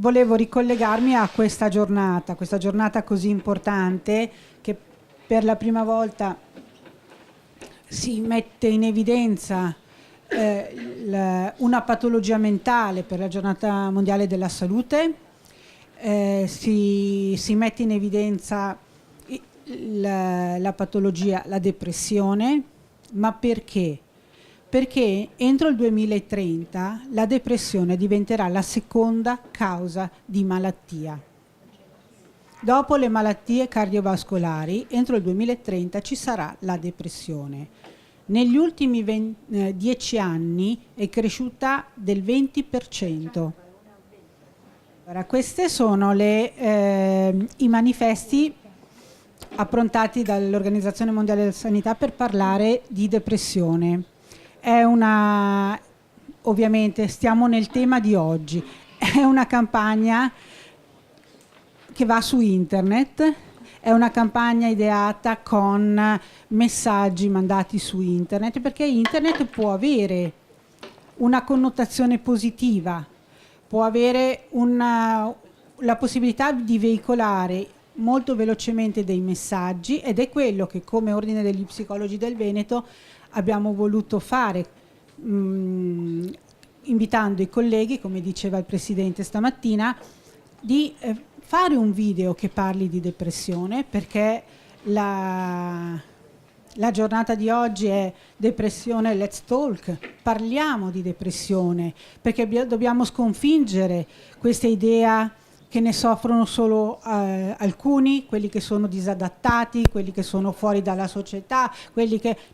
Volevo ricollegarmi a questa giornata così importante che per la prima volta si mette in evidenza una patologia mentale per la giornata mondiale della salute, si mette in evidenza la patologia, la depressione, ma perché? Perché entro il 2030 la depressione diventerà la seconda causa di malattia. Dopo le malattie cardiovascolari, entro il 2030 ci sarà la depressione. Negli ultimi 10 anni è cresciuta del 20%. Ora, questi sono i manifesti approntati dall'Organizzazione Mondiale della Sanità per parlare di depressione. Ovviamente stiamo nel tema di oggi, è una campagna che va su internet, è una campagna ideata con messaggi mandati su internet, perché internet può avere una connotazione positiva, può avere la possibilità di veicolare molto velocemente dei messaggi, ed è quello che come Ordine degli Psicologi del Veneto abbiamo voluto fare, invitando i colleghi, come diceva il Presidente stamattina, di fare un video che parli di depressione, perché la giornata di oggi è depressione, let's talk, parliamo di depressione, perché dobbiamo sconfiggere questa idea che ne soffrono solo alcuni, quelli che sono disadattati, quelli che sono fuori dalla società,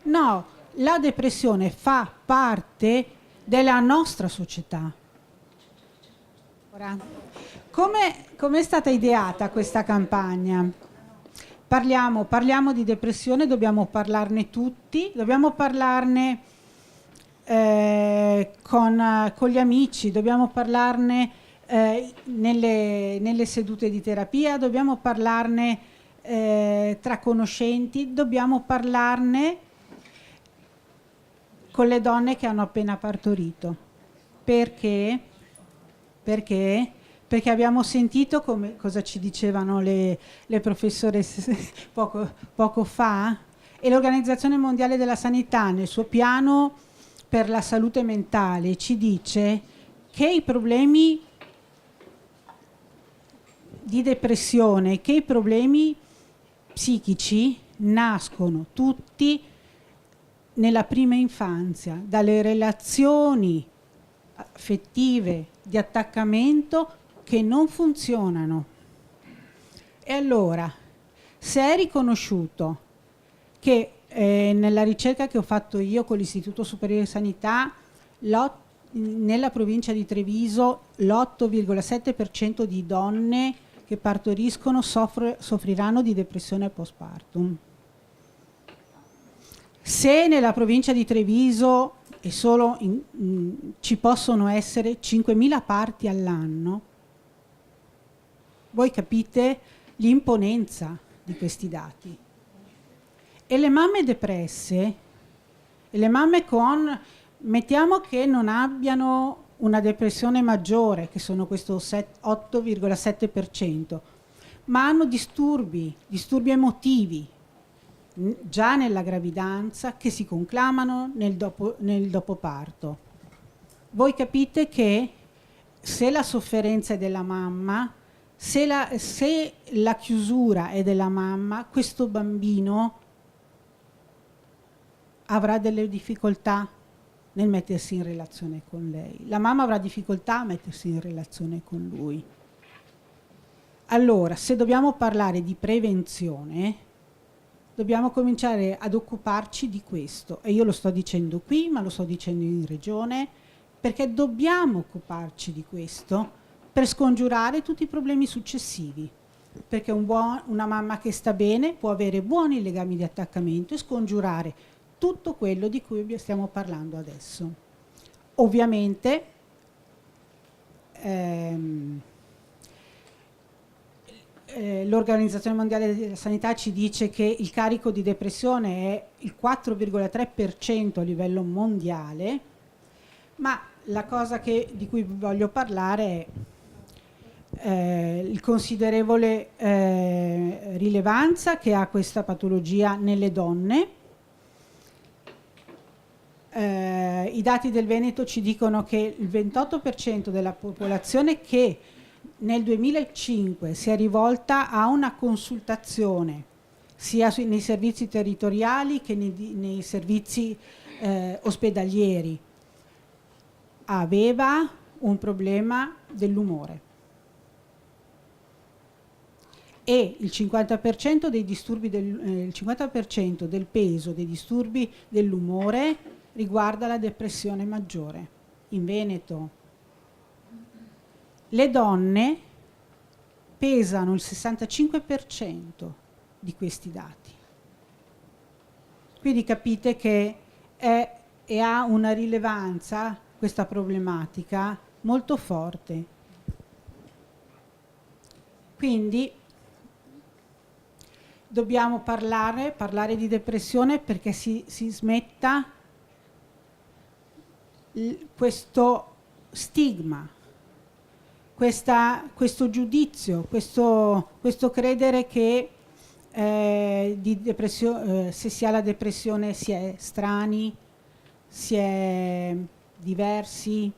No, la depressione fa parte della nostra società. Ora, come è stata ideata questa campagna? Parliamo di depressione, dobbiamo parlarne tutti, dobbiamo parlarne con gli amici, dobbiamo parlarne nelle sedute di terapia, dobbiamo parlarne tra conoscenti, dobbiamo parlarne con le donne che hanno appena partorito. Perché? Perché abbiamo sentito cosa ci dicevano le professoresse poco fa, e l'Organizzazione Mondiale della Sanità nel suo piano per la salute mentale ci dice che i problemi di depressione, che i problemi psichici nascono tutti nella prima infanzia, dalle relazioni affettive di attaccamento che non funzionano. E allora, se è riconosciuto che nella ricerca che ho fatto io con l'Istituto Superiore di Sanità, nella provincia di Treviso l'8,7% di donne che partoriscono soffriranno di depressione postpartum. Se nella provincia di Treviso ci possono essere 5.000 parti all'anno, voi capite l'imponenza di questi dati. E le mamme depresse, e le mamme mettiamo che non abbiano una depressione maggiore, che sono questo 8,7%, ma hanno disturbi emotivi, già nella gravidanza, che si conclamano nel dopoparto. Voi capite che se la sofferenza è della mamma, se la chiusura è della mamma, questo bambino avrà delle difficoltà nel mettersi in relazione con lei. La mamma avrà difficoltà a mettersi in relazione con lui. Allora, se dobbiamo parlare di prevenzione, dobbiamo cominciare ad occuparci di questo, e io lo sto dicendo qui, ma lo sto dicendo in regione, perché dobbiamo occuparci di questo per scongiurare tutti i problemi successivi, perché una mamma che sta bene può avere buoni legami di attaccamento e scongiurare tutto quello di cui stiamo parlando adesso. Ovviamente l'Organizzazione Mondiale della Sanità ci dice che il carico di depressione è il 4,3% a livello mondiale, ma la cosa di cui voglio parlare è il considerevole rilevanza che ha questa patologia nelle donne. I dati del Veneto ci dicono che il 28% della popolazione che nel 2005 si è rivolta a una consultazione sia nei servizi territoriali che nei servizi ospedalieri aveva un problema dell'umore, e il 50% dei disturbi il 50% del peso dei disturbi dell'umore riguarda la depressione maggiore. In Veneto le donne pesano il 65% di questi dati. Quindi capite che ha una rilevanza questa problematica molto forte. Quindi dobbiamo parlare di depressione perché si smetta questo stigma, questo giudizio, questo credere che se si ha la depressione si è strani, si è diversi,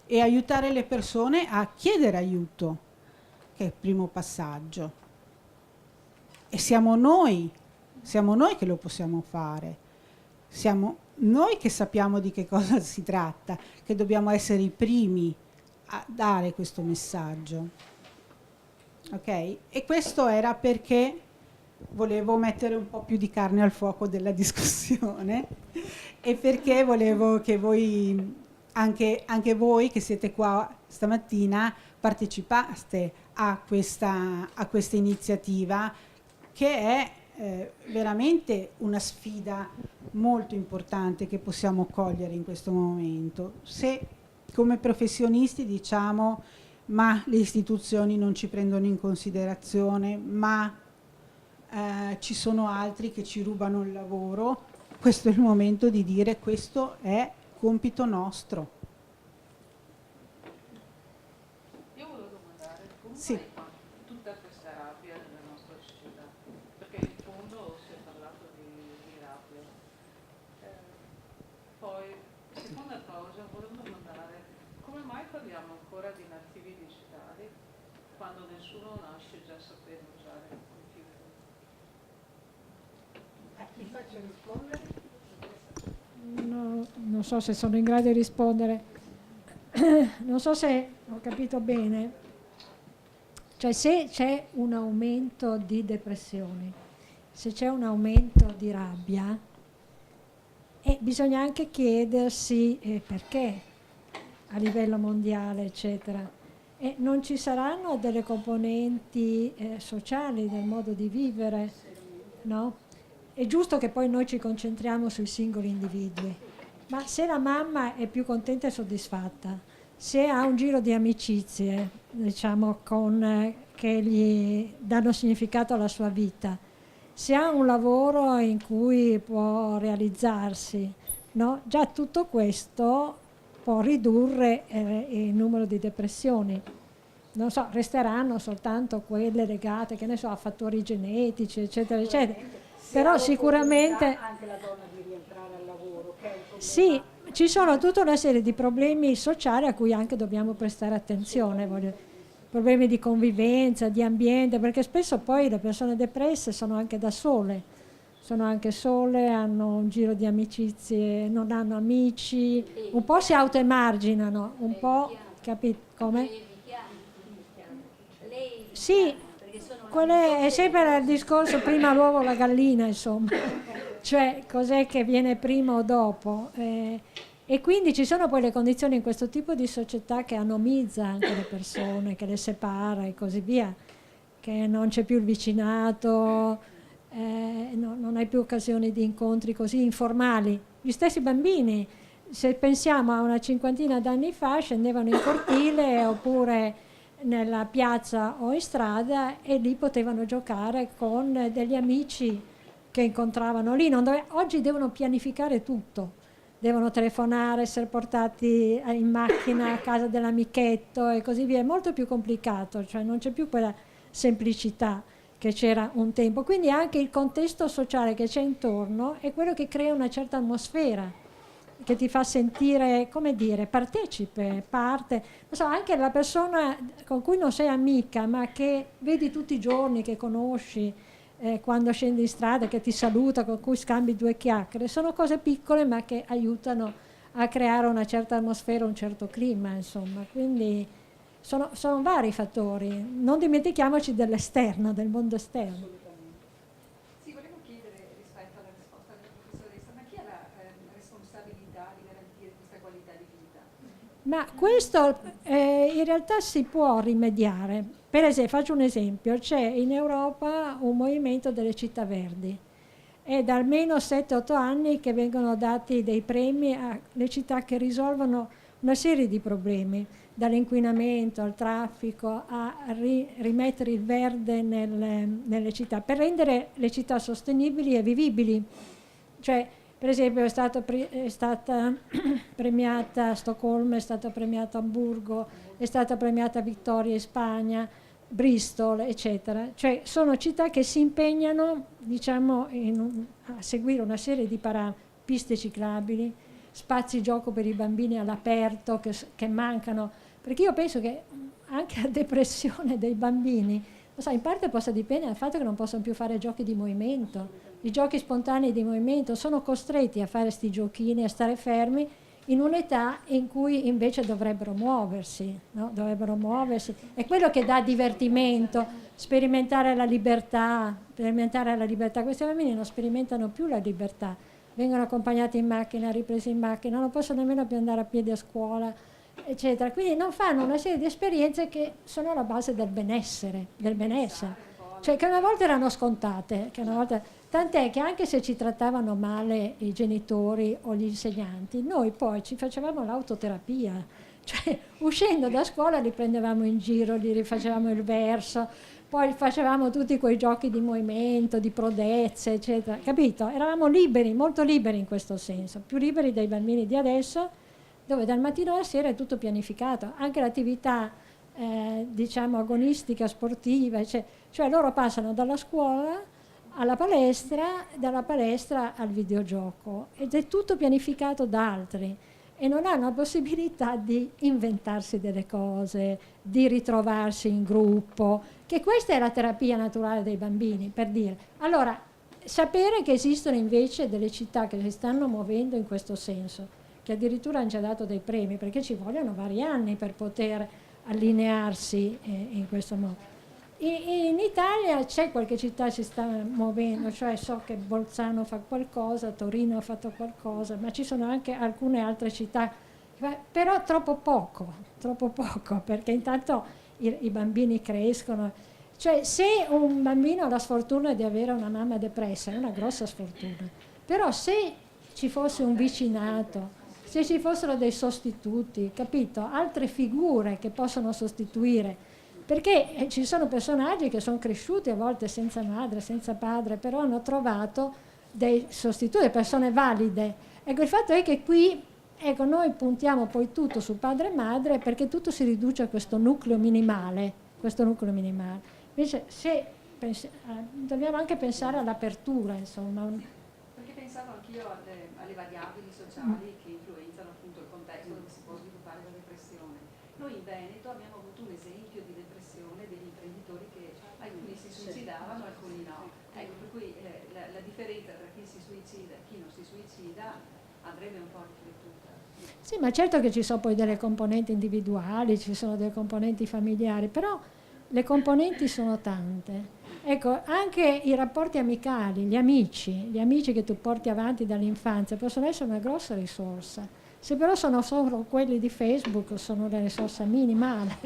e aiutare le persone a chiedere aiuto, che è il primo passaggio. E siamo noi che lo possiamo fare, siamo noi che sappiamo di che cosa si tratta, che dobbiamo essere i primi a dare questo messaggio. Ok? E questo era perché volevo mettere un po' più di carne al fuoco della discussione e perché volevo che voi, anche voi che siete qua stamattina, partecipaste a questa iniziativa, che è veramente una sfida molto importante che possiamo cogliere in questo momento. Se come professionisti diciamo ma le istituzioni non ci prendono in considerazione, ma ci sono altri che ci rubano il lavoro, questo è il momento di dire questo è compito nostro. Io volevo domandare come sì. tutta questa rabbia nella nostra società, perché in fondo si è parlato di rabbia. Poi, seconda cosa, volevo domandare come mai parliamo ancora di nativi digitali quando nessuno nasce già sapendo usare il computer? Ti faccio rispondere? No, non so se sono in grado di rispondere. Non so se ho capito bene. Cioè, se c'è un aumento di depressioni, se c'è un aumento di rabbia, bisogna anche chiedersi perché a livello mondiale, eccetera. E non ci saranno delle componenti sociali del modo di vivere, no? È giusto che poi noi ci concentriamo sui singoli individui, ma se la mamma è più contenta e soddisfatta, se ha un giro di amicizie, diciamo, che gli danno significato alla sua vita, se ha un lavoro in cui può realizzarsi, no? Già tutto questo può ridurre il numero di depressioni. Non so, resteranno soltanto quelle legate, che ne so, a fattori genetici, eccetera, eccetera. Però sicuramente anche la donna di rientrare al lavoro, che è un problema. sì, ci sono tutta una serie di problemi sociali a cui anche dobbiamo prestare attenzione, problemi di convivenza, di ambiente, perché spesso poi le persone depresse sono anche da sole, hanno un giro di amicizie, non hanno amici, un po' si autoemarginano, un po', capito come? Sì, è sempre il discorso prima l'uovo o la gallina, insomma, cioè cos'è che viene prima o dopo. E quindi ci sono poi le condizioni in questo tipo di società che anomizza anche le persone, che le separa e così via, che non c'è più il vicinato, non hai più occasioni di incontri così informali. Gli stessi bambini, se pensiamo a una cinquantina d'anni fa, scendevano in cortile oppure nella piazza o in strada e lì potevano giocare con degli amici che incontravano lì. Oggi devono pianificare tutto, devono telefonare, essere portati in macchina a casa dell'amichetto e così via. È molto più complicato, cioè non c'è più quella semplicità che c'era un tempo. Quindi anche il contesto sociale che c'è intorno è quello che crea una certa atmosfera, che ti fa sentire, come dire, partecipe, parte. Non so, anche la persona con cui non sei amica, ma che vedi tutti i giorni, che conosci, quando scendi in strada, che ti saluta, con cui scambi due chiacchiere, sono cose piccole ma che aiutano a creare una certa atmosfera, un certo clima, insomma. Quindi sono vari fattori. Non dimentichiamoci dell'esterno, del mondo esterno. Sì, volevo chiedere rispetto alla risposta della professoressa, ma chi ha la responsabilità di garantire questa qualità di vita? Ma questo in realtà si può rimediare. Per esempio, faccio un esempio, c'è in Europa un movimento delle città verdi. È da almeno 7-8 anni che vengono dati dei premi alle città che risolvono una serie di problemi, dall'inquinamento al traffico, a rimettere il verde nelle città, per rendere le città sostenibili e vivibili. Cioè, per esempio è stata premiata Stoccolma, è stata premiata Amburgo, è stata premiata Vittoria in Spagna, Bristol, eccetera. Cioè sono città che si impegnano, diciamo, a seguire una serie di piste ciclabili, spazi gioco per i bambini all'aperto che mancano, perché io penso che anche la depressione dei bambini, non so, in parte possa dipendere dal fatto che non possono più fare giochi di movimento. I giochi spontanei di movimento sono costretti a fare questi giochini, a stare fermi in un'età in cui invece dovrebbero muoversi, no? Dovrebbero muoversi. È quello che dà divertimento, sperimentare la libertà. Questi bambini non sperimentano più la libertà, vengono accompagnati in macchina, ripresi in macchina, non possono nemmeno più andare a piedi a scuola, eccetera. Quindi non fanno una serie di esperienze che sono alla base del benessere. Cioè che una volta erano scontate, tant'è che anche se ci trattavano male i genitori o gli insegnanti, noi poi ci facevamo l'autoterapia, cioè uscendo da scuola li prendevamo in giro, gli rifacevamo il verso, poi facevamo tutti quei giochi di movimento, di prodezze, eccetera, capito? Eravamo liberi, molto liberi in questo senso, più liberi dei bambini di adesso, dove dal mattino alla sera è tutto pianificato, anche l'attività diciamo agonistica, sportiva, cioè loro passano dalla scuola alla palestra, dalla palestra al videogioco, ed è tutto pianificato da altri e non hanno la possibilità di inventarsi delle cose, di ritrovarsi in gruppo, che questa è la terapia naturale dei bambini, per dire. Allora, sapere che esistono invece delle città che si stanno muovendo in questo senso, che addirittura hanno già dato dei premi, perché ci vogliono vari anni per poter allinearsi in questo modo. In Italia c'è qualche città che si sta muovendo, cioè so che Bolzano fa qualcosa, Torino ha fatto qualcosa, ma ci sono anche alcune altre città, però troppo poco, perché intanto i bambini crescono. Cioè se un bambino ha la sfortuna di avere una mamma depressa, è una grossa sfortuna, però se ci fosse un vicinato, se ci fossero dei sostituti, capito? Altre figure che possono sostituire, perché ci sono personaggi che sono cresciuti a volte senza madre, senza padre, però hanno trovato dei sostituti, persone valide. Ecco, il fatto è che qui, ecco, noi puntiamo poi tutto su padre e madre perché tutto si riduce a questo nucleo minimale. Invece dobbiamo anche pensare all'apertura, insomma. Perché pensavo anch'io alle variabili sociali che influenzano appunto il contesto dove si può sviluppare la depressione. Noi in Veneto abbiamo avuto un esempio di depressione degli imprenditori che alcuni si suicidavano, alcuni no. Ecco, per cui la differenza tra chi si suicida e chi non si suicida andrebbe un po' riflettuta. Sì, ma certo che ci sono poi delle componenti individuali, ci sono delle componenti familiari, però le componenti sono tante. Ecco, anche i rapporti amicali, gli amici che tu porti avanti dall'infanzia possono essere una grossa risorsa. Se però sono solo quelli di Facebook, sono una risorsa minimale,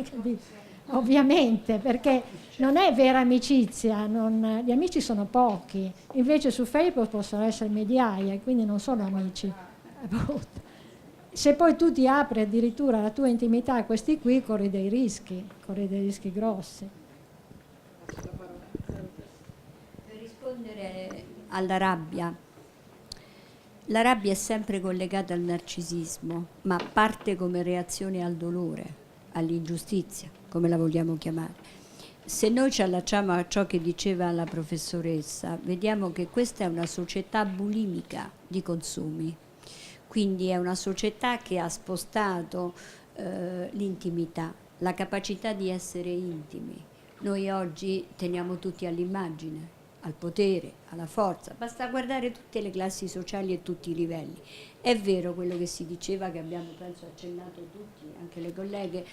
ovviamente, perché non è vera amicizia, gli amici sono pochi, invece su Facebook possono essere migliaia e quindi non sono amici. Se poi tu ti apri addirittura la tua intimità a questi qui, corri dei rischi grossi. Per rispondere alla rabbia, La rabbia è sempre collegata al narcisismo, ma parte come reazione al dolore, all'ingiustizia, come la vogliamo chiamare. Se noi ci allacciamo a ciò che diceva la professoressa, vediamo che questa è una società bulimica di consumi, quindi è una società che ha spostato l'intimità, la capacità di essere intimi. Noi oggi teniamo tutti all'immagine, al potere, alla forza, basta guardare tutte le classi sociali e tutti i livelli. È vero quello che si diceva, che abbiamo penso accennato tutti, anche le colleghe,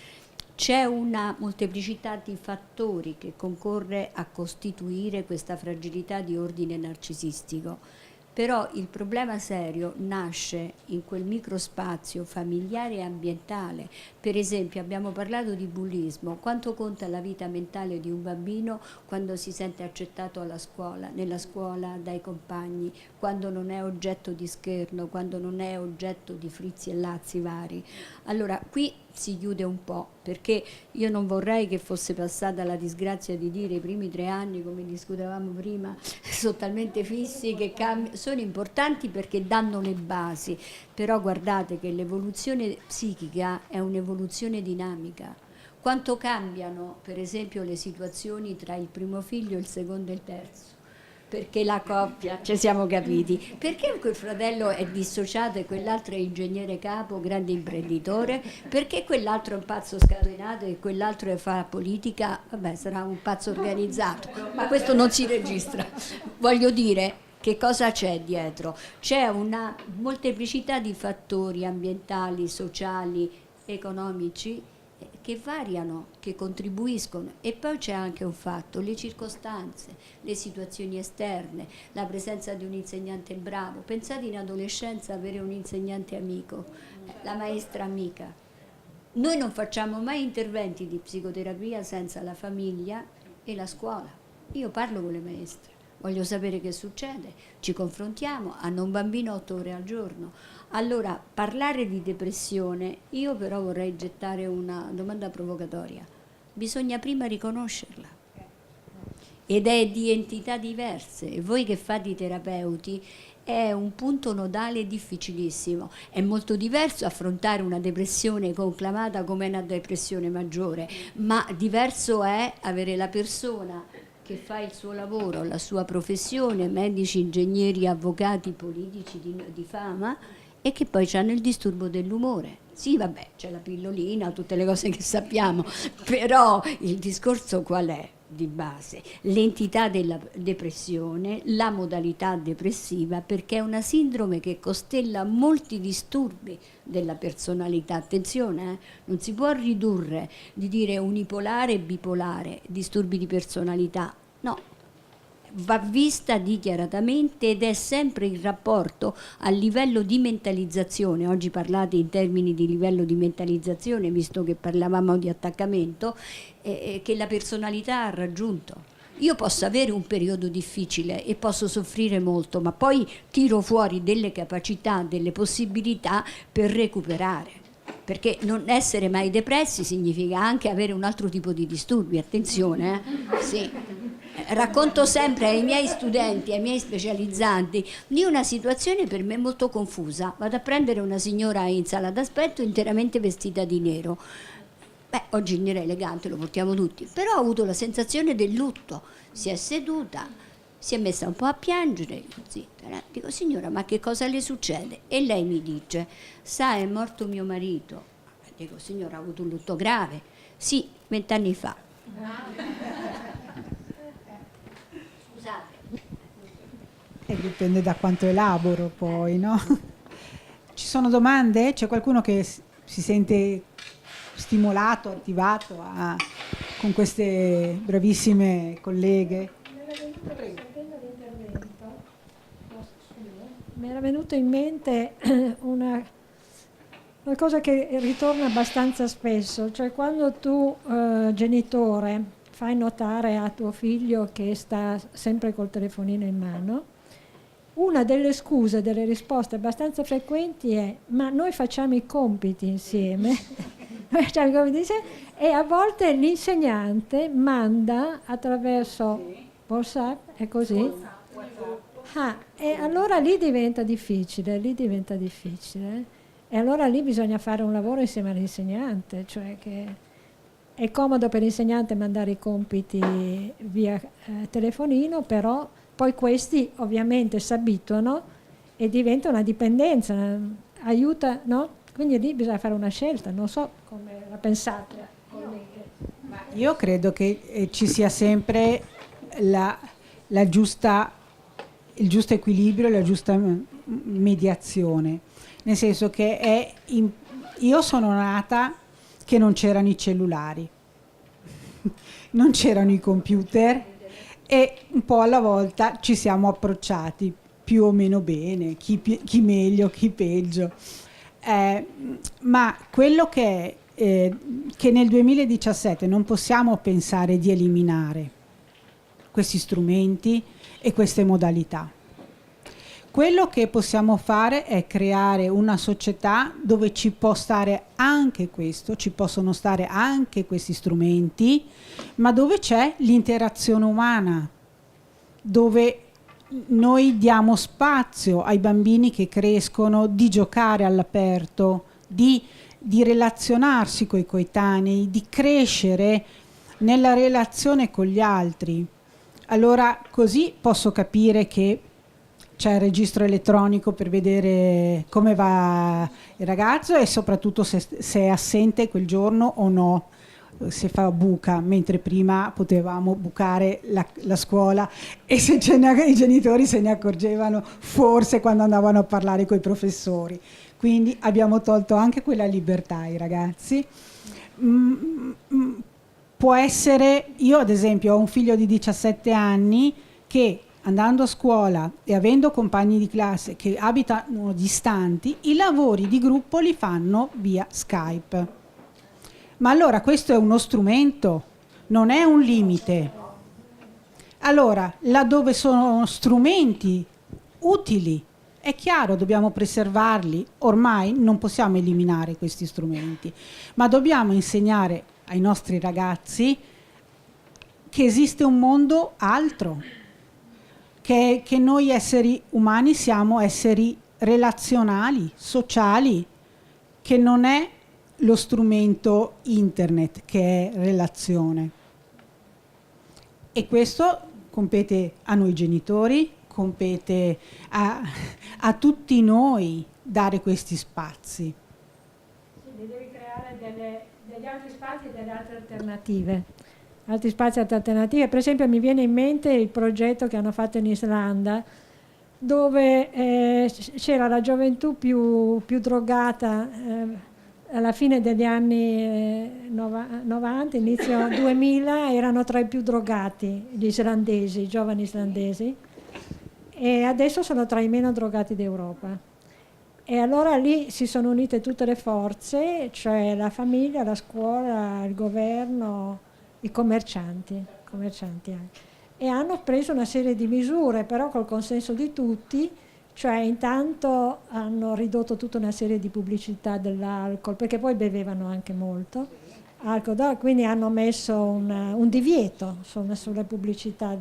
c'è una molteplicità di fattori che concorre a costituire questa fragilità di ordine narcisistico. Però il problema serio nasce in quel microspazio familiare e ambientale. Per esempio abbiamo parlato di bullismo, quanto conta la vita mentale di un bambino quando si sente accettato alla scuola, nella scuola dai compagni, quando non è oggetto di scherno, quando non è oggetto di frizzi e lazzi vari. Allora qui si chiude un po', perché io non vorrei che fosse passata la disgrazia di dire i primi 3 anni, come discutevamo prima, sono talmente fissi che sono importanti perché danno le basi, però guardate che l'evoluzione psichica è un'evoluzione dinamica. Quanto cambiano per esempio le situazioni tra il primo figlio, il secondo e il terzo? Perché la coppia, ci siamo capiti, perché quel fratello è dissociato e quell'altro è ingegnere capo, grande imprenditore, perché quell'altro è un pazzo scatenato e quell'altro fa politica, vabbè sarà un pazzo organizzato, ma questo non si registra. Voglio dire, che cosa c'è dietro? C'è una molteplicità di fattori ambientali, sociali, economici che variano, che contribuiscono, e poi c'è anche un fatto, le circostanze, le situazioni esterne, la presenza di un insegnante bravo. Pensate in adolescenza avere un insegnante amico, la maestra amica. Noi non facciamo mai interventi di psicoterapia senza la famiglia e la scuola. Io parlo con le maestre, voglio sapere che succede, ci confrontiamo, hanno un bambino 8 ore al giorno. Allora, parlare di depressione, io però vorrei gettare una domanda provocatoria. Bisogna prima riconoscerla. Ed è di entità diverse. E voi che fate i terapeuti, è un punto nodale difficilissimo. È molto diverso affrontare una depressione conclamata come una depressione maggiore, ma diverso è avere la persona che fa il suo lavoro, la sua professione, medici, ingegneri, avvocati, politici di fama, e che poi hanno il disturbo dell'umore. Sì, vabbè, c'è la pillolina, tutte le cose che sappiamo, però il discorso qual è di base? L'entità della depressione, la modalità depressiva, perché è una sindrome che costella molti disturbi della personalità. Attenzione, non si può ridurre di dire unipolare e bipolare, disturbi di personalità, no. Va vista dichiaratamente ed è sempre il rapporto a livello di mentalizzazione. Oggi parlate in termini di livello di mentalizzazione, visto che parlavamo di attaccamento, che la personalità ha raggiunto. Io posso avere un periodo difficile e posso soffrire molto, ma poi tiro fuori delle capacità, delle possibilità per recuperare. Perché non essere mai depressi significa anche avere un altro tipo di disturbi, attenzione, sì. Racconto sempre ai miei studenti, ai miei specializzanti, di una situazione per me molto confusa. Vado a prendere una signora in sala d'aspetto interamente vestita di nero. Beh, oggi il nero è elegante, lo portiamo tutti, però ho avuto la sensazione del lutto. Si è seduta, si è messa un po' a piangere, zitta. Dico, signora, ma che cosa le succede? E lei mi dice, sa, è morto mio marito. Dico, signora, ha avuto un lutto grave? Sì, 20 anni fa. E dipende da quanto elaboro poi, no? Ci sono domande? C'è qualcuno che si sente stimolato, attivato con queste bravissime colleghe? Mi era venuto in mente una cosa che ritorna abbastanza spesso, cioè quando tu, genitore, fai notare a tuo figlio che sta sempre col telefonino in mano, una delle scuse, delle risposte abbastanza frequenti è: ma noi facciamo i compiti insieme, e a volte l'insegnante manda attraverso WhatsApp, è così? E allora lì diventa difficile. E allora lì bisogna fare un lavoro insieme all'insegnante, cioè che è comodo per l'insegnante mandare i compiti via telefonino, però poi questi ovviamente si abituano e diventa una dipendenza, aiuta, no? Quindi lì bisogna fare una scelta, non so come la pensate, colleghe. Ma io credo che ci sia sempre il giusto equilibrio, la giusta mediazione, nel senso che io sono nata che non c'erano i cellulari, non c'erano i computer e un po' alla volta ci siamo approcciati più o meno bene, chi meglio, chi peggio. Ma quello che nel 2017 non possiamo pensare di eliminare questi strumenti e queste modalità. Quello che possiamo fare è creare una società dove ci può stare anche questo, ci possono stare anche questi strumenti, ma dove c'è l'interazione umana, dove noi diamo spazio ai bambini che crescono di giocare all'aperto, di relazionarsi coi coetanei, di crescere nella relazione con gli altri. Allora così posso capire che c'è il registro elettronico per vedere come va il ragazzo e soprattutto se è assente quel giorno o no, se fa buca, mentre prima potevamo bucare la scuola e se i genitori se ne accorgevano forse quando andavano a parlare con i professori. Quindi abbiamo tolto anche quella libertà ai ragazzi. Può essere, io ad esempio ho un figlio di 17 anni che andando a scuola e avendo compagni di classe che abitano distanti, i lavori di gruppo li fanno via Skype. Ma allora questo è uno strumento, non è un limite. Allora, laddove sono strumenti utili, è chiaro, dobbiamo preservarli. Ormai non possiamo eliminare questi strumenti, ma dobbiamo insegnare ai nostri ragazzi che esiste un mondo altro, che noi esseri umani siamo esseri relazionali, sociali, che non è lo strumento internet che è relazione. E questo compete a noi genitori, compete a tutti noi dare questi spazi. Sì, devi creare degli altri spazi e delle altre alternative. Altri spazi e altre alternative. Per esempio mi viene in mente il progetto che hanno fatto in Islanda, dove c'era la gioventù più drogata alla fine degli anni 90, inizio 2000, erano tra i più drogati gli islandesi, i giovani islandesi, e adesso sono tra i meno drogati d'Europa. E allora lì si sono unite tutte le forze, cioè la famiglia, la scuola, il governo, i commercianti anche. E hanno preso una serie di misure, però col consenso di tutti, cioè intanto hanno ridotto tutta una serie di pubblicità dell'alcol, perché poi bevevano anche molto alcol, quindi hanno messo un divieto sulle pubblicità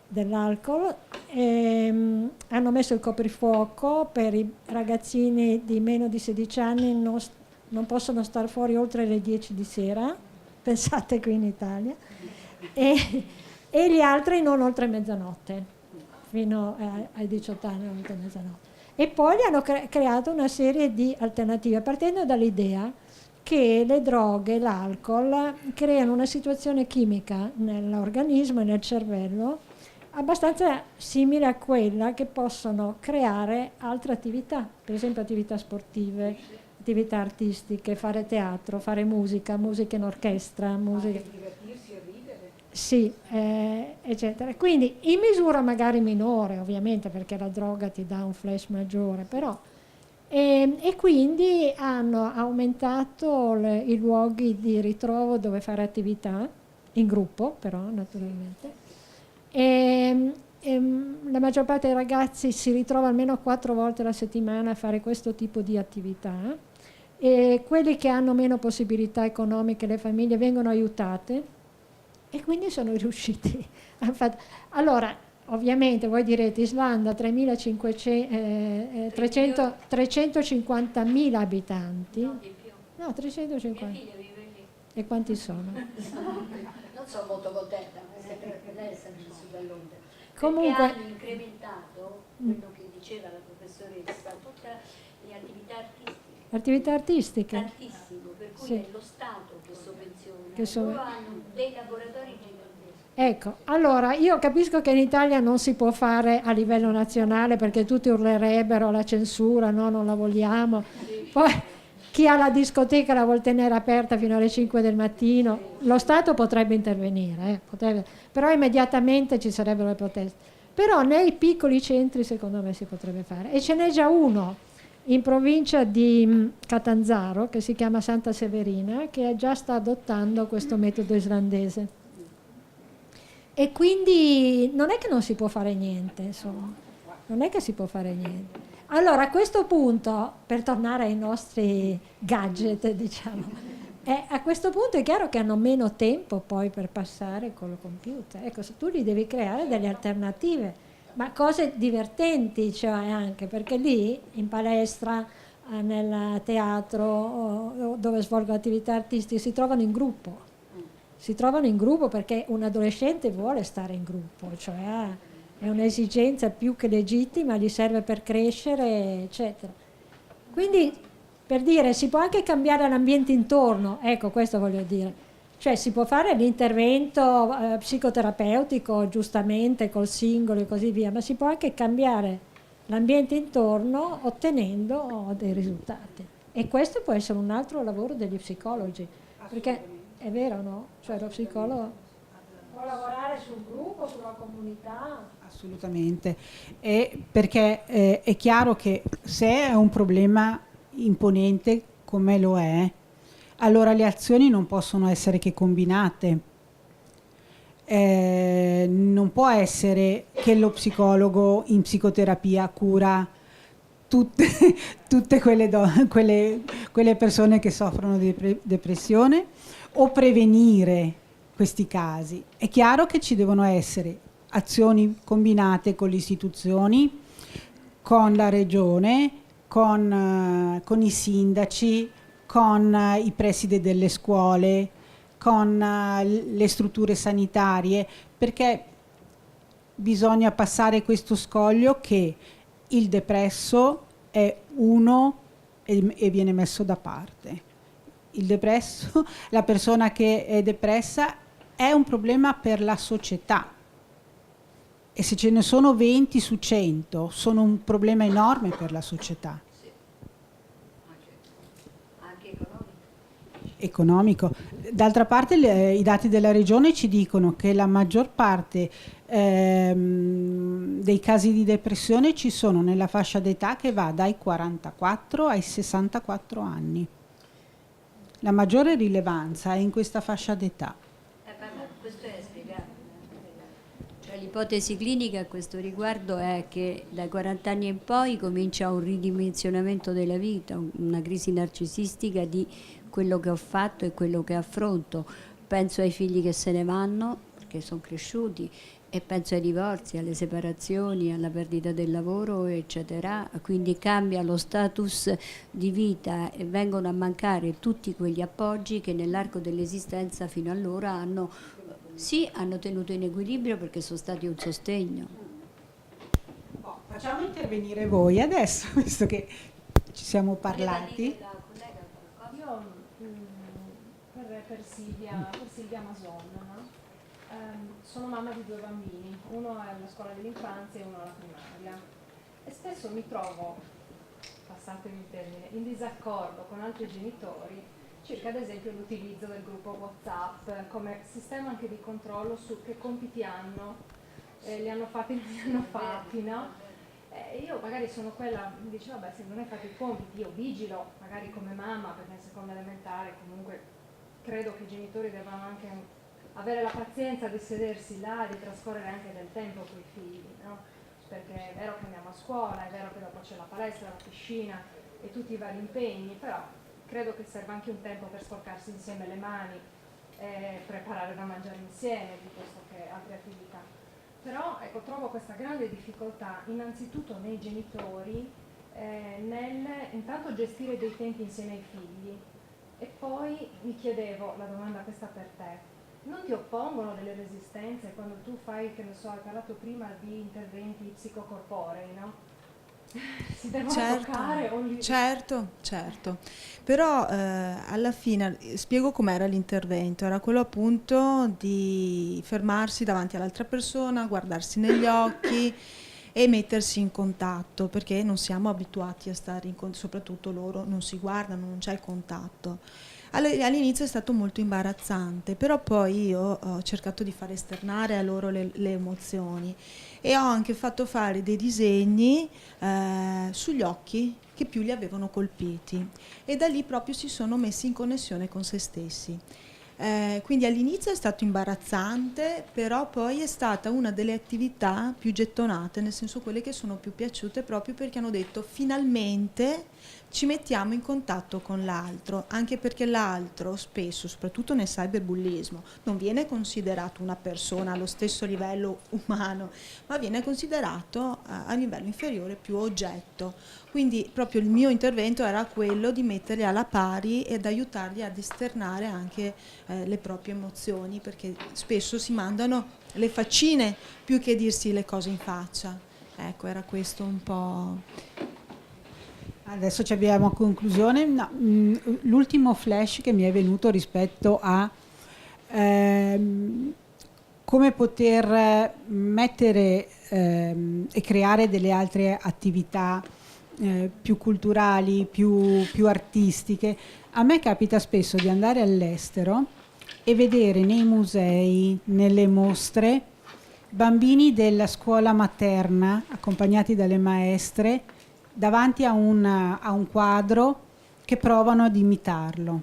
dell'alcol, hanno messo il coprifuoco per i ragazzini di meno di 16 anni, non possono star fuori oltre le 10 di sera, pensate qui in Italia, e gli altri non oltre mezzanotte, fino ai 18 anni oltre mezzanotte. E poi gli hanno creato una serie di alternative, partendo dall'idea che le droghe, l'alcol, creano una situazione chimica nell'organismo e nel cervello abbastanza simile a quella che possono creare altre attività, per esempio attività sportive, attività artistiche, fare teatro, fare musica in orchestra, musica. Sì, eccetera. Quindi in misura magari minore, ovviamente, perché la droga ti dà un flash maggiore, però. E quindi hanno aumentato i luoghi di ritrovo dove fare attività, in gruppo però, naturalmente. La maggior parte dei ragazzi si ritrova almeno 4 volte alla settimana a fare questo tipo di attività, e quelli che hanno meno possibilità economiche, le famiglie, vengono aiutate. E quindi sono riusciti a fare. Allora, ovviamente voi direte Islanda 350.000 abitanti. No, di più. No, 350. Mia figlia vive lì. E quanti sono? Non sono molto contenta, lei è sempre su da Londra. Comunque, Perché hanno incrementato quello che diceva la professoressa, tutte le attività artistiche. Tantissimo, per cui Sì. è lo Stato che sovvenziona. Che so- Loro hanno dei laboratori giganteschi. ecco, allora io capisco che in Italia non si può fare a livello nazionale perché tutti urlerebbero la censura, no, non la vogliamo. Poi chi ha la discoteca la vuol tenere aperta fino alle 5 del mattino, lo Stato potrebbe intervenire, però immediatamente ci sarebbero le proteste. Però nei piccoli centri secondo me si potrebbe fare, e ce n'è già uno in provincia di Catanzaro che si chiama Santa Severina, che già sta adottando questo metodo islandese. E quindi non è che non si può fare niente, insomma, non è che si può fare niente. Allora, a questo punto, per tornare ai nostri gadget, diciamo, a questo punto è chiaro che hanno meno tempo poi per passare col computer. Ecco, se tu gli devi creare delle alternative, ma cose divertenti, cioè anche, perché lì in palestra, nel teatro o dove svolgono attività artistiche si trovano in gruppo. Si trovano in gruppo perché un adolescente vuole stare in gruppo, cioè è un'esigenza più che legittima, gli serve per crescere, eccetera. Quindi, per dire, si può anche cambiare l'ambiente intorno, ecco, questo voglio dire. Cioè si può fare l'intervento psicoterapeutico, giustamente, col singolo e così via, ma si può anche cambiare l'ambiente intorno ottenendo dei risultati. E questo può essere un altro lavoro degli psicologi, perché è vero, no? Cioè lo psicologo può lavorare sul gruppo, sulla comunità. Assolutamente, perché è chiaro che se è un problema imponente come lo è, allora le azioni non possono essere che combinate. Non può essere che lo psicologo in psicoterapia cura tutte quelle persone che soffrono di depressione o prevenire questi casi. È chiaro che ci devono essere azioni combinate con le istituzioni, con la regione, con i sindaci, con i presidi delle scuole, con le strutture sanitarie, perché bisogna passare questo scoglio che il depresso è uno e viene messo da parte. Il depresso, la persona che è depressa è un problema per la società. E se ce ne sono 20 su 100, sono un problema enorme per la società. Sì. Anche Economico. D'altra parte i dati della regione ci dicono che la maggior parte dei casi di depressione ci sono nella fascia d'età che va dai 44 ai 64 anni. La maggiore rilevanza è in questa fascia d'età. questo è spiegato. Cioè, l'ipotesi clinica a questo riguardo è che dai 40 anni in poi comincia un ridimensionamento della vita, una crisi narcisistica di quello che ho fatto e quello che affronto. Penso ai figli che se ne vanno perché sono cresciuti, e penso ai divorzi, alle separazioni, alla perdita del lavoro, eccetera. Quindi cambia lo status di vita e vengono a mancare tutti quegli appoggi che nell'arco dell'esistenza fino allora hanno tenuto in equilibrio perché sono stati un sostegno. Facciamo intervenire voi adesso, visto che ci siamo parlati. Io per Silvia Mason, no? Sono mamma di 2 bambini, uno è alla scuola dell'infanzia e uno alla primaria, e spesso mi trovo, passatemi il termine, in disaccordo con altri genitori circa ad esempio l'utilizzo del gruppo WhatsApp come sistema anche di controllo su che compiti hanno, li hanno fatti, non li hanno fatti, no? Io magari sono quella, mi dice vabbè, se non hai fatto i compiti io vigilo, magari come mamma, perché in seconda elementare comunque credo che i genitori debbano anche avere la pazienza di sedersi là, di trascorrere anche del tempo con i figli, no? Perché è vero che andiamo a scuola, è vero che dopo c'è la palestra, la piscina e tutti i vari impegni, però credo che serva anche un tempo per sporcarsi insieme le mani, preparare da mangiare insieme, piuttosto che altre attività. Però ecco, trovo questa grande difficoltà innanzitutto nei genitori nel intanto gestire dei tempi insieme ai figli, e poi mi chiedevo, la domanda questa per te, non ti oppongono delle resistenze quando tu fai, che ne so, hai parlato prima di interventi psicocorporei, no? Si devono toccare o li... Certo, però alla fine spiego com'era l'intervento, era quello appunto di fermarsi davanti all'altra persona, guardarsi negli occhi e mettersi in contatto, perché non siamo abituati a stare in contatto, soprattutto loro non si guardano, non c'è il contatto. All'inizio è stato molto imbarazzante, però poi io ho cercato di far esternare a loro le emozioni e ho anche fatto fare dei disegni sugli occhi che più li avevano colpiti, e da lì proprio si sono messi in connessione con se stessi. Quindi all'inizio è stato imbarazzante, però poi è stata una delle attività più gettonate, nel senso quelle che sono più piaciute, proprio perché hanno detto finalmente ci mettiamo in contatto con l'altro, anche perché l'altro spesso, soprattutto nel cyberbullismo, non viene considerato una persona allo stesso livello umano, ma viene considerato a livello inferiore, più oggetto. Quindi proprio il mio intervento era quello di metterli alla pari ed aiutarli ad esternare anche le proprie emozioni, perché spesso si mandano le faccine più che dirsi le cose in faccia. Ecco, era questo un po'. Adesso ci abbiamo a conclusione. No, l'ultimo flash che mi è venuto rispetto a come poter mettere e creare delle altre attività più culturali, più artistiche. A me capita spesso di andare all'estero e vedere nei musei, nelle mostre, bambini della scuola materna accompagnati dalle maestre davanti a un quadro che provano ad imitarlo,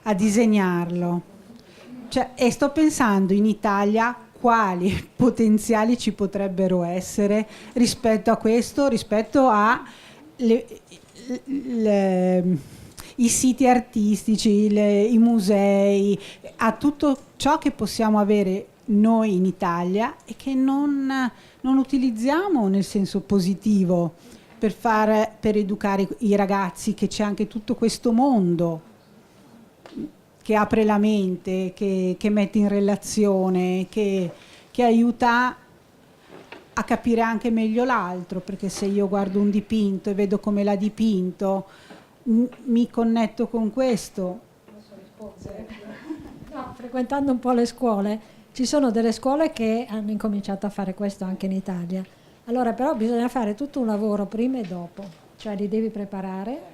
a disegnarlo. Cioè, e sto pensando in Italia quali potenziali ci potrebbero essere rispetto a questo, rispetto a i siti artistici, i musei, a tutto ciò che possiamo avere noi in Italia e che non utilizziamo nel senso positivo per educare i ragazzi, che c'è anche tutto questo mondo che apre la mente, che mette in relazione, che aiuta a capire anche meglio l'altro, perché se io guardo un dipinto e vedo come l'ha dipinto, mi connetto con questo. No, frequentando un po' le scuole, ci sono delle scuole che hanno incominciato a fare questo anche in Italia. Allora però bisogna fare tutto un lavoro prima e dopo, cioè li devi preparare,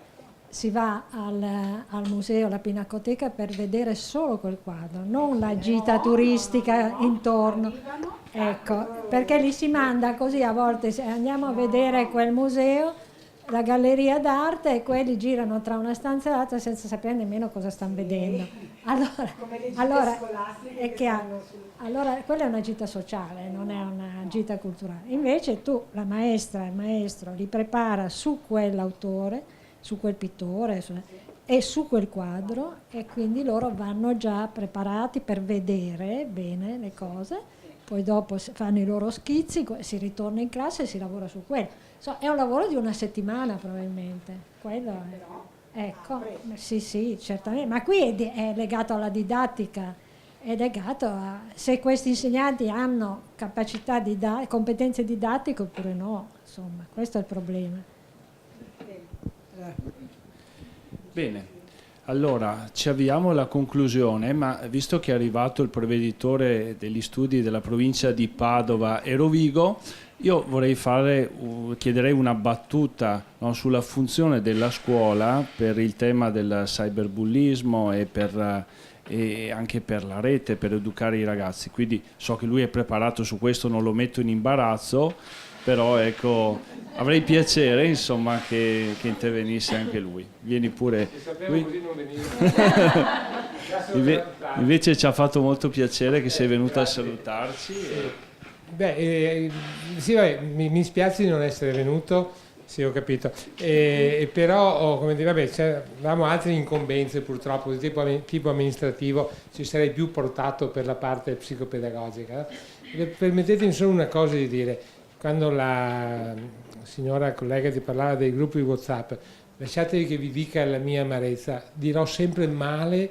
si va al museo, alla Pinacoteca per vedere solo quel quadro, non la gita turistica intorno. Ecco, perché li si manda così a volte, andiamo a vedere quel museo, la galleria d'arte, e quelli girano tra una stanza e l'altra senza sapere nemmeno cosa stanno vedendo. Allora è chiaro. Allora quella è una gita sociale, non è una gita culturale. Invece tu, la maestra, il maestro, li prepara su quell'autore, su quel pittore e su quel quadro, e quindi loro vanno già preparati per vedere bene le cose, poi dopo fanno i loro schizzi, si ritorna in classe e si lavora su quello. È un lavoro di una settimana probabilmente, quello è. Ecco, sì, certamente, ma qui è legato alla didattica, è legato a se questi insegnanti hanno capacità competenze didattiche oppure no, insomma, questo è il problema. Bene, allora ci avviamo alla conclusione, ma visto che è arrivato il provveditore degli studi della provincia di Padova e Rovigo, io vorrei chiederei una battuta, no, sulla funzione della scuola per il tema del cyberbullismo e anche per la rete, per educare i ragazzi. Quindi so che lui è preparato su questo, non lo metto in imbarazzo, però ecco, avrei piacere insomma che intervenisse anche lui. Vieni pure. Sapevo così non veniva. Invece ci ha fatto molto piacere che sei venuto a salutarci. Sì, mi spiace di non essere venuto, Sì, ho capito. Però, come dire, vabbè, avevamo altre incombenze purtroppo di tipo amministrativo, ci sarei più portato per la parte psicopedagogica. Permettetemi solo una cosa di dire. Quando la signora collega ti parlava dei gruppi WhatsApp, lasciatevi che vi dica la mia amarezza, dirò sempre male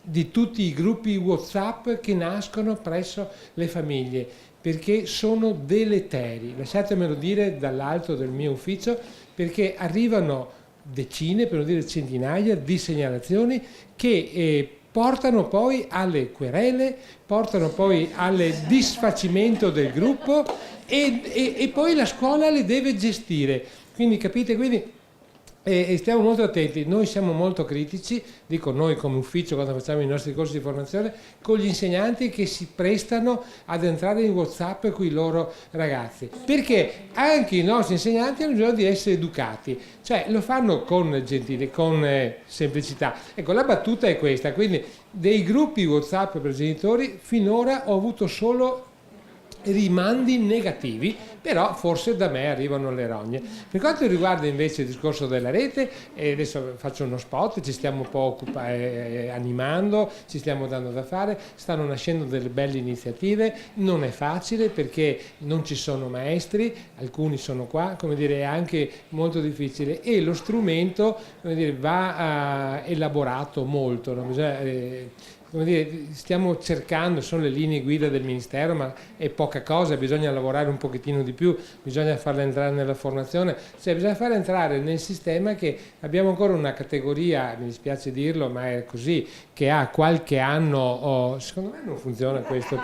di tutti i gruppi WhatsApp che nascono presso le famiglie, perché sono deleteri, lasciatemelo dire dall'alto del mio ufficio, perché arrivano decine, per non dire centinaia, di segnalazioni che portano poi alle querele, portano poi al disfacimento del gruppo e poi la scuola le deve gestire. Quindi capite? Quindi stiamo molto attenti, noi siamo molto critici, dico noi come ufficio quando facciamo i nostri corsi di formazione, con gli insegnanti che si prestano ad entrare in WhatsApp con i loro ragazzi, perché anche i nostri insegnanti hanno bisogno di essere educati, cioè lo fanno con semplicità. Ecco, la battuta è questa, quindi dei gruppi WhatsApp per genitori finora ho avuto solo rimandi negativi, però forse da me arrivano le rogne. Per quanto riguarda invece il discorso della rete, adesso faccio uno spot, ci stiamo un po' animando, ci stiamo dando da fare, stanno nascendo delle belle iniziative, non è facile perché non ci sono maestri, alcuni sono qua, come dire, è anche molto difficile e lo strumento, come dire, va elaborato molto, no? Come dire, stiamo cercando, sono le linee guida del Ministero, ma è poca cosa, bisogna lavorare un pochettino di più, bisogna farla entrare nella formazione, cioè bisogna farla entrare nel sistema che abbiamo ancora una categoria, mi dispiace dirlo, ma è così, che ha qualche anno, secondo me non funziona questo,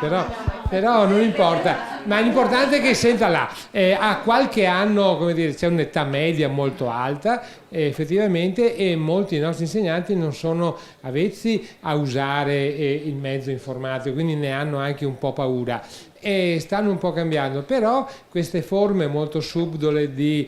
però non importa, ma l'importante è che senta là, ha qualche anno, come dire, c'è un'età media molto alta, effettivamente, e molti dei nostri insegnanti non sono avvezzi a usare il mezzo informatico, quindi ne hanno anche un po' paura e stanno un po' cambiando, però queste forme molto subdole di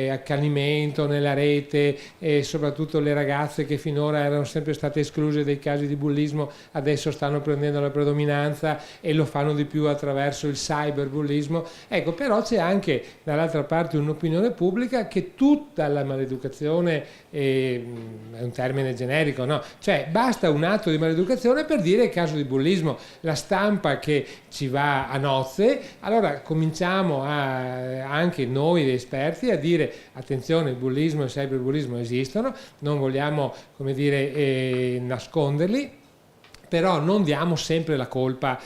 accanimento nella rete e soprattutto le ragazze che finora erano sempre state escluse dai casi di bullismo adesso stanno prendendo la predominanza e lo fanno di più attraverso il cyberbullismo. Ecco, però c'è anche dall'altra parte un'opinione pubblica che tutta la maleducazione è un termine generico, no? Cioè basta un atto di maleducazione per dire caso di bullismo, la stampa che ci va a nozze, allora cominciamo anche noi esperti a dire attenzione, il bullismo e il cyberbullismo esistono, non vogliamo, come dire, nasconderli, però non diamo sempre la colpa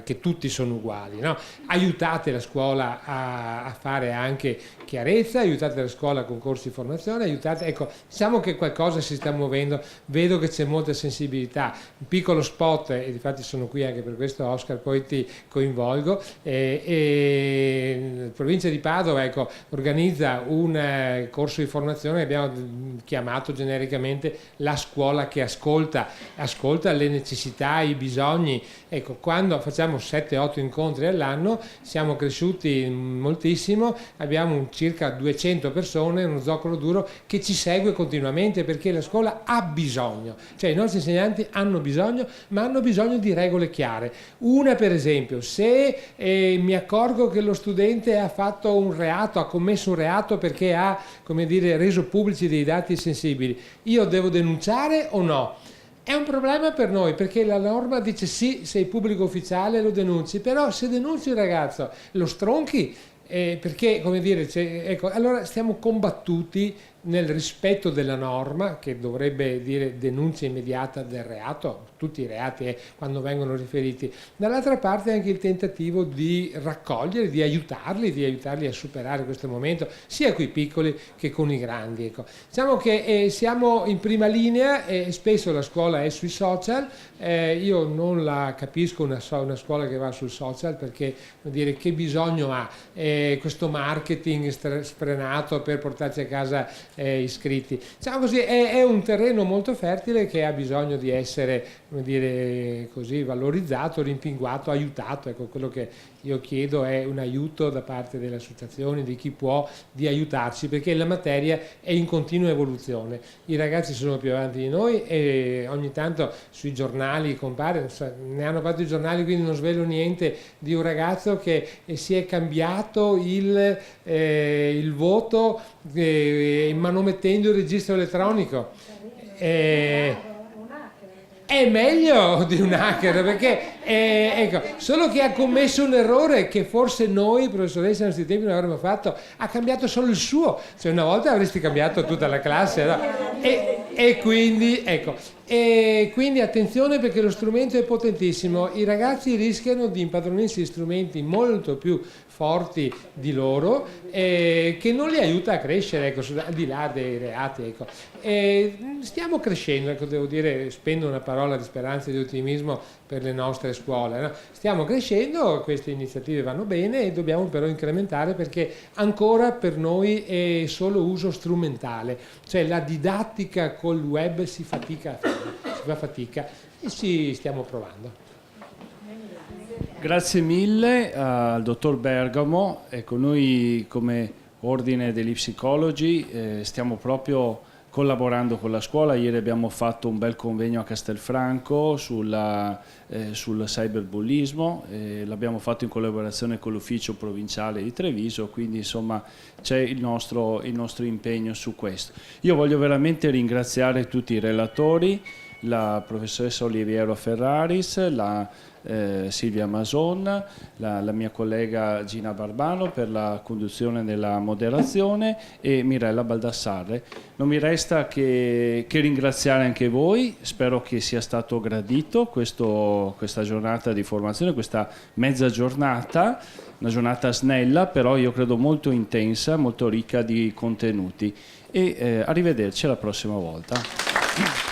che tutti sono uguali, no? Aiutate la scuola a fare anche chiarezza, aiutate la scuola con corsi di formazione, aiutate, ecco, diciamo che qualcosa si sta muovendo, vedo che c'è molta sensibilità, un piccolo spot, e difatti sono qui anche per questo Oscar, poi ti coinvolgo, la provincia di Padova, ecco, organizza un corso di formazione che abbiamo chiamato genericamente la scuola che ascolta le necessità, i bisogni. Ecco, quando facciamo 7-8 incontri all'anno siamo cresciuti moltissimo, abbiamo circa 200 persone, uno zoccolo duro che ci segue continuamente perché la scuola ha bisogno, cioè i nostri insegnanti hanno bisogno, ma hanno bisogno di regole chiare. Una, per esempio, se mi accorgo che lo studente ha fatto un reato, ha commesso un reato perché ha, come dire, reso pubblici dei dati sensibili, io devo denunciare o no? È un problema per noi perché la norma dice sì, sei pubblico ufficiale lo denunci, però se denunci il ragazzo lo stronchi, perché, come dire, ecco, allora stiamo combattuti nel rispetto della norma che dovrebbe dire denuncia immediata del reato, tutti i reati quando vengono riferiti, dall'altra parte anche il tentativo di raccogliere, di aiutarli a superare questo momento, sia con i piccoli che con i grandi. Ecco. Diciamo che siamo in prima linea e spesso la scuola è sui social, io non la capisco una scuola che va sul social perché, vuol dire, che bisogno ha questo marketing sfrenato per portarci a casa iscritti. Diciamo così, è un terreno molto fertile che ha bisogno di essere come dire così, valorizzato, rimpinguato, aiutato. Ecco, quello che io chiedo è un aiuto da parte delle associazioni, di chi può, di aiutarci, perché la materia è in continua evoluzione. I ragazzi sono più avanti di noi e ogni tanto sui giornali compare, ne hanno fatto i giornali, quindi non svelo niente, di un ragazzo che si è cambiato il voto manomettendo il registro elettronico. È meglio di un hacker, perché ecco, solo che ha commesso un errore che forse noi, professoressa, nei nostri tempi non avremmo fatto, ha cambiato solo il suo, cioè una volta avresti cambiato tutta la classe, no? E quindi, ecco, e quindi attenzione, perché lo strumento è potentissimo, i ragazzi rischiano di impadronirsi di strumenti molto più forti di loro, che non li aiuta a crescere, ecco, al di là dei reati, ecco. Stiamo crescendo, ecco, devo dire, spendo una parola di speranza e di ottimismo per le nostre scuole, no? Stiamo crescendo, queste iniziative vanno bene e dobbiamo però incrementare, perché ancora per noi è solo uso strumentale, cioè la didattica col web si fatica a fare, si fa fatica e stiamo provando. Grazie mille al dottor Bergamo. Ecco, noi come Ordine degli Psicologi stiamo proprio collaborando con la scuola. Ieri abbiamo fatto un bel convegno a Castelfranco sul cyberbullismo, l'abbiamo fatto in collaborazione con l'ufficio provinciale di Treviso, quindi insomma c'è il nostro impegno su questo. Io voglio veramente ringraziare tutti i relatori, la professoressa Oliviero Ferraris, la Silvia Mason, la mia collega Gina Barbano per la conduzione della moderazione e Mirella Baldassarre. Non mi resta che ringraziare anche voi, spero che sia stato gradito questa giornata di formazione, questa mezza giornata, una giornata snella però io credo molto intensa, molto ricca di contenuti e arrivederci alla prossima volta.